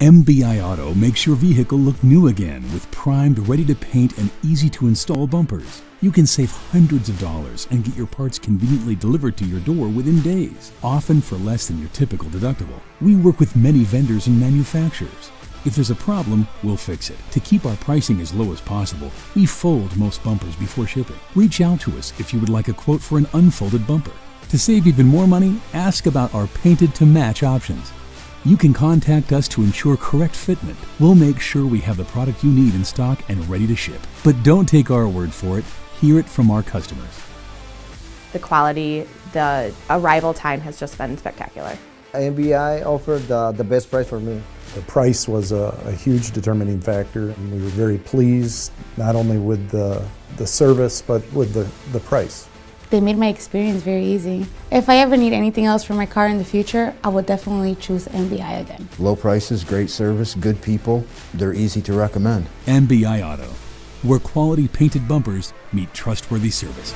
MBI Auto makes your vehicle look new again with primed, ready-to-paint and easy-to-install bumpers. You can save hundreds of dollars and get your parts conveniently delivered to your door within days, often for less than your typical deductible. We work with many vendors and manufacturers. If there's a problem, we'll fix it. To keep our pricing as low as possible, we fold most bumpers before shipping. Reach out to us if you would like a quote for an unfolded bumper. To save even more money, ask about our painted to match options. You can contact us to ensure correct fitment. We'll make sure we have the product you need in stock and ready to ship. But don't take our word for it. Hear it from our customers. The quality, the arrival time has just been spectacular. MBI offered the best price for me. The price was a huge determining factor, and we were very pleased not only with the service but with the price. They made my experience very easy. If I ever need anything else for my car in the future, I would definitely choose MBI again. Low prices, great service, good people. They're easy to recommend. MBI Auto, where quality painted bumpers meet trustworthy service.